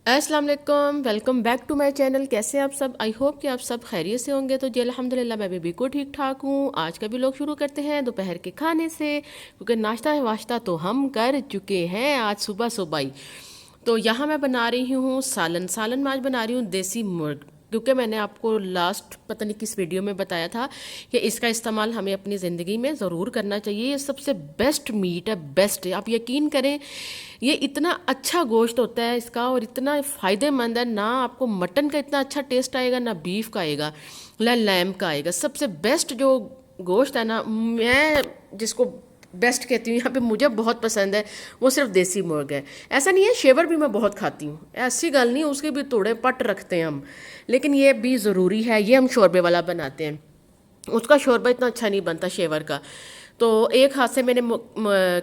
अस्सलाम वालेकुम, welcome back to my channel. कैसे हैं आप सब? आई होप कि आप सब खैरियत से होंगे। तो जी अल्हम्दुलिल्लाह मैं भी बिल्कुल ठीक ठाक हूँ। आज का भी लोग शुरू करते हैं दोपहर के खाने से, क्योंकि नाश्ता वाश्ता तो हम कर चुके हैं आज सुबह सुबह ही। तो यहाँ मैं बना रही हूँ सालन। सालन में आज बना रही हूँ देसी मुर्ग, क्योंकि मैंने आपको लास्ट पता नहीं किस वीडियो में बताया था कि इसका इस्तेमाल हमें अपनी ज़िंदगी में ज़रूर करना चाहिए। ये सबसे बेस्ट मीट है, बेस्ट है। आप यकीन करें, ये इतना अच्छा गोश्त होता है इसका और इतना फ़ायदेमंद है। ना आपको मटन का इतना अच्छा टेस्ट आएगा, ना बीफ का आएगा, ना लैम्ब का आएगा। सबसे बेस्ट जो गोश्त है ना, मैं जिसको बेस्ट कहती हूँ, यहाँ पे मुझे बहुत पसंद है, वो सिर्फ देसी मुर्ग है। ऐसा नहीं है, शेवर भी मैं बहुत खाती हूँ, ऐसी गल नहीं, उसके भी थोड़े पट रखते हैं हम, लेकिन ये भी ज़रूरी है। ये हम शोरबे वाला बनाते हैं, उसका शोरबा इतना अच्छा नहीं बनता शेवर का। तो एक हाथ से मैंने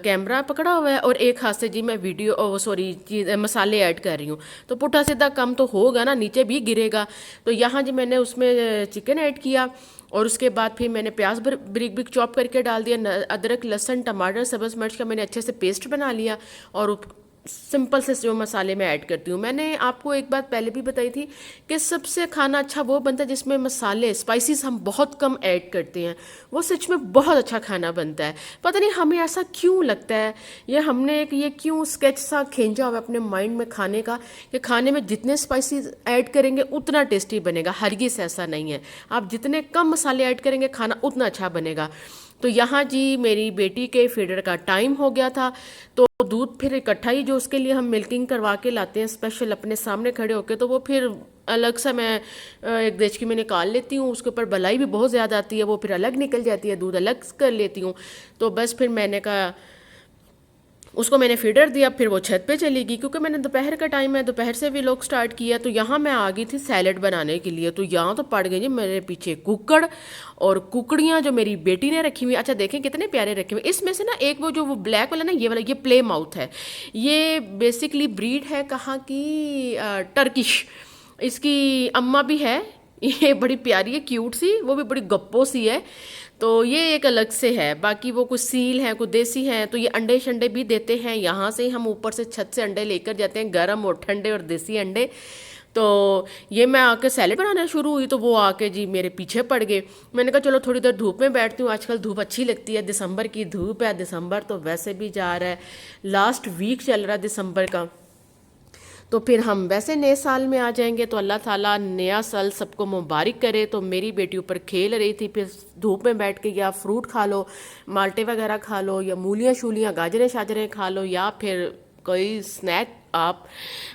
कैमरा पकड़ा हुआ है और एक हाथ से जी मैं वीडियो सॉरी चीज़ मसाले ऐड कर रही हूँ। तो पुट्ठा सीधा कम तो होगा ना, नीचे भी गिरेगा। तो यहाँ जी मैंने उसमें चिकन ऐड किया और उसके बाद फिर मैंने प्याज ब्रिक ब्रिक चॉप करके डाल दिया। अदरक लहसुन टमाटर सब्ज़ मिर्च का मैंने अच्छे से पेस्ट बना लिया। और सिंपल से जो मसाले मैं ऐड करती हूँ, मैंने आपको एक बात पहले भी बताई थी कि सबसे खाना अच्छा वो बनता है जिसमें मसाले स्पाइसेस हम बहुत कम ऐड करते हैं, वो सच में बहुत अच्छा खाना बनता है। पता नहीं हमें ऐसा क्यों लगता है, ये हमने एक ये क्यों स्केच सा खींचा हुआ है अपने माइंड में खाने का, कि खाने में जितने स्पाइसेस ऐड करेंगे उतना टेस्टी बनेगा। हरगिज़ ऐसा नहीं है, आप जितने कम मसाले ऐड करेंगे खाना उतना अच्छा बनेगा। तो यहाँ जी मेरी बेटी के फीडर का टाइम हो गया था, तो दूध फिर इकट्ठा ही जो उसके लिए हम मिल्किंग करवा के लाते हैं स्पेशल अपने सामने खड़े होके, तो वो फिर अलग सा मैं एक देचकी में निकाल लेती हूँ। उसके ऊपर बलाई भी बहुत ज़्यादा आती है, वो फिर अलग निकल जाती है, दूध अलग कर लेती हूँ। तो बस फिर मैंने कहा, उसको मैंने फीडर दिया, फिर वो छत पे चली गई, क्योंकि मैंने दोपहर का टाइम है, दोपहर से भी लोग स्टार्ट किया। तो यहाँ मैं आ गई थी सैलेड बनाने के लिए। तो यहाँ तो पड़ गई जी मेरे पीछे कुकड़ और कुकड़ियाँ जो मेरी बेटी ने रखी हुई। अच्छा देखें कितने प्यारे रखे हुए। इसमें से ना एक वो जो वो ब्लैक वाला ना, ये वाला, ये प्ले माउथ है। ये बेसिकली ब्रीड है कहाँ की, टर्किश। इसकी अम्मा भी है, ये बड़ी प्यारी है, क्यूट सी, वो भी बड़ी गप्पो सी है। तो ये एक अलग से है। बाकी वो कुछ सील हैं, कुछ देसी हैं। तो ये अंडे शंडे भी देते हैं, यहाँ से हम ऊपर से छत से अंडे लेकर जाते हैं, गर्म और ठंडे और देसी अंडे। तो ये मैं आके सैलेड बनाना शुरू हुई, तो वो आके जी मेरे पीछे पड़ गए। मैंने कहा चलो थोड़ी देर धूप में बैठती हूँ, आजकल धूप अच्छी लगती है, दिसंबर की धूप है। दिसंबर तो वैसे भी जा रहा है, लास्ट वीक चल रहा है दिसंबर का। तो फिर हम वैसे नए साल में आ जाएंगे। तो अल्लाह ताला नया साल सबको मुबारक करे। तो मेरी बेटी ऊपर खेल रही थी, फिर धूप में बैठ के या फ्रूट खा लो, माल्टे वगैरह खा लो, या मूलियाँ शूलियाँ गाजरें शाजरें खा लो, या फिर कोई स्नैक आप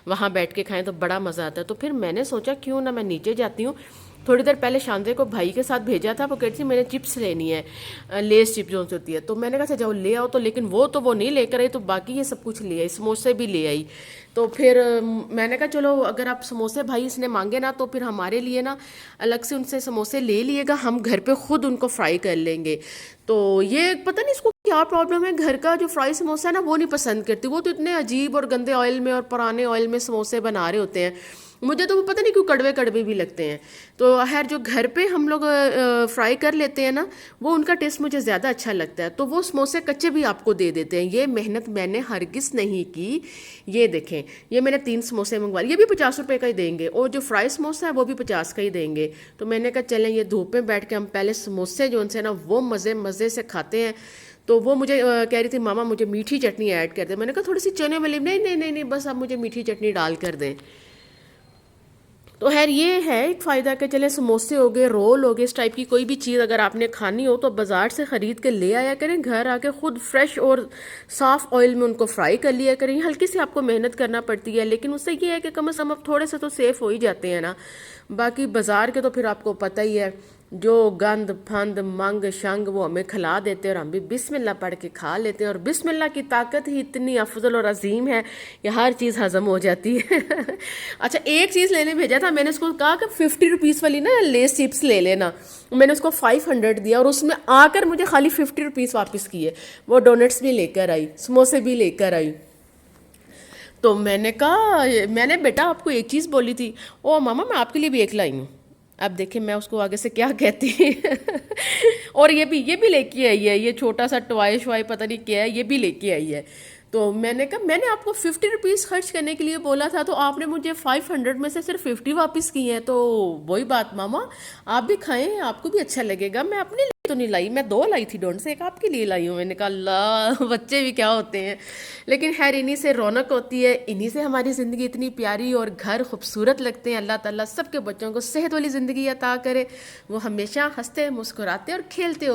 वहाँ बैठ के खाएं तो बड़ा मज़ा आता है। तो फिर मैंने सोचा क्यों ना मैं नीचे जाती हूँ। थोड़ी देर पहले शांति को भाई के साथ भेजा था, वो कहती थी मैंने चिप्स लेनी है, लेस चिप्स जो होती है। तो मैंने कहा अच्छा जाओ ले आओ। तो लेकिन वो नहीं लेकर आई, तो बाकी ये सब कुछ ले आई, समोसे भी ले आई। तो फिर मैंने कहा चलो अगर आप समोसे भाई इसने मांगे ना, तो फिर हमारे लिए ना अलग से उनसे समोसे ले लिएगा, हम घर पे खुद उनको फ्राई कर लेंगे। तो ये पता नहीं इसको क्या प्रॉब्लम है, घर का जो फ्राई समोसा है ना वो नहीं पसंद करती। वो तो इतने अजीब और गंदे ऑयल में और पुराने ऑयल में समोसे बना रहे होते हैं, मुझे तो वो पता नहीं क्यों कड़वे कड़वे भी लगते हैं। तो खैर जो घर पे हम लोग फ्राई कर लेते हैं ना, वो उनका टेस्ट मुझे ज़्यादा अच्छा लगता है। तो वो समोसे कच्चे भी आपको दे देते हैं। ये मेहनत मैंने हरगिज़ नहीं की। ये देखें, ये मैंने 3 समोसे मंगवा लिए, ये भी 50 रुपए का ही देंगे, और जो फ्राई समोसा है वो भी 50 का ही देंगे। तो मैंने कहा चलें ये धूप में बैठ के हम पहले समोसे जो उनसे ना वो मज़े मज़े से खाते हैं। तो वो मुझे कह रही थी मामा मुझे मीठी चटनी ऐड कर दे। मैंने कहा थोड़ी सी चने वाली, नहीं नहीं नहीं नहीं, बस आप मुझे मीठी चटनी डाल कर दें। तो खैर ये है एक फ़ायदा कि चले समोसे हो गए, रोल हो गए, इस टाइप की कोई भी चीज़ अगर आपने खानी हो तो बाज़ार से ख़रीद के ले आया करें, घर आके खुद फ्रेश और साफ़ ऑयल में उनको फ्राई कर लिया करें। हल्की सी आपको मेहनत करना पड़ती है, लेकिन उससे ये है कि कम से कम आप थोड़े से तो सेफ़ हो ही जाते हैं ना। बाकी बाज़ार के तो फिर आपको पता ही है, जो गंद फंद मंग शंग वो हमें खिला देते हैं, और हम भी बिस्मिल्लाह पढ़ के खा लेते हैं। और बिस्मिल्लाह की ताकत ही इतनी अफजल और अजीम है कि हर चीज़ हज़म हो जाती है। अच्छा एक चीज़ लेने भेजा था, मैंने उसको कहा कि 50 रुपीज़ वाली ना लेस चिप्स ले लेना। मैंने उसको 500 दिया और उसमें आकर मुझे खाली 50 रुपीज़ वापस किए। वो डोनट्स भी लेकर आई, समोसे भी लेकर आई। तो मैंने कहा, मैंने बेटा आपको एक चीज़ बोली थी, ओ मामा मैं आपके लिए भी एक लाई हूँ। अब देखें मैं उसको आगे से क्या कहती। और ये भी लेके आई है, ये छोटा सा टॉय शॉय पता नहीं क्या है, ये भी लेके आई है। तो मैंने कहा मैंने आपको 50 रुपीज़ खर्च करने के लिए बोला था, तो आपने मुझे 500 में से सिर्फ 50 वापस किए हैं। तो वही बात मामा, आप भी खाएं, आपको भी अच्छा लगेगा। मैं अपने लिए तो नहीं लाई, मैं 2 लाई थी डोंट से, एक आपके लिए लाई हूँ। मैंने कहा अल्लाह, बच्चे भी क्या होते हैं। लेकिन खैर इन्हीं से रौनक होती है, इन्हीं से हमारी ज़िंदगी इतनी प्यारी और घर खूबसूरत लगते हैं। अल्लाह ताला सबके बच्चों को सेहत वाली ज़िंदगी अता करे, वो हमेशा हंसते मुस्कुराते और खेलते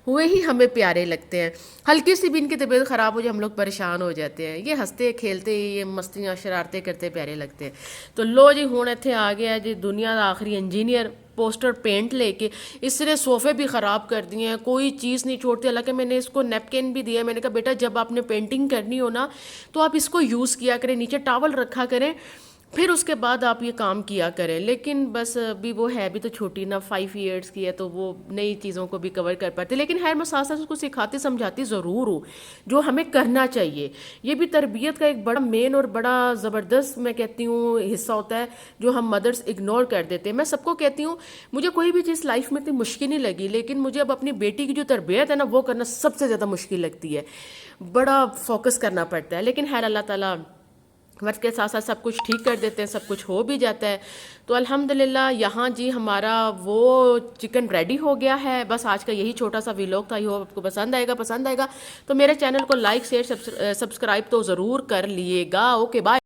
हुए ही हमें प्यारे लगते हैं। हल्की सी भी इनकी तबीयत ख़राब हो जाए हम लोग परेशान हो जाते हैं, ये हंसते खेलते ये मस्तियाँ शरारतें करते प्यारे लगते हैं। तो लो जी हुण इत्थे आ गया जी दुनिया का आखिरी इंजीनियर पोस्टर पेंट लेके, इसने सोफ़े भी ख़राब कर दिए हैं, कोई चीज़ नहीं छोड़ती। हालांकि मैंने इसको नैपकिन भी दिया, मैंने कहा बेटा जब आपने पेंटिंग करनी हो ना तो आप इसको यूज़ किया करें, नीचे टॉवल रखा करें, फिर उसके बाद आप ये काम किया करें। लेकिन बस अभी वो है भी तो छोटी ना, 5 ईयर्स की है, तो वो नई चीज़ों को भी कवर कर पाती। लेकिन खैर मैं साथ साथ उसको सिखाती समझाती ज़रूर हूँ जो हमें करना चाहिए। ये भी तरबियत का एक बड़ा मेन और बड़ा ज़बरदस्त मैं कहती हूँ हिस्सा होता है, जो हम मदर्स इग्नोर कर देते हैं। मैं सबको कहती हूँ मुझे कोई भी चीज़ लाइफ में इतनी मुश्किल नहीं लगी, लेकिन मुझे अब अपनी बेटी की जो तरबियत है ना वो करना सबसे ज़्यादा मुश्किल लगती है, बड़ा फोकस करना पड़ता है। लेकिन खैर अल्लाह ताला वक्त के साथ साथ सब कुछ ठीक कर देते हैं, सब कुछ हो भी जाता है। तो अल्हम्दुलिल्लाह यहाँ जी हमारा वो चिकन रेडी हो गया है। बस आज का यही छोटा सा व्लॉग था, ये हो आपको पसंद आएगा। तो मेरे चैनल को लाइक शेयर सब्सक्राइब तो ज़रूर कर लिएगा। Okay bye.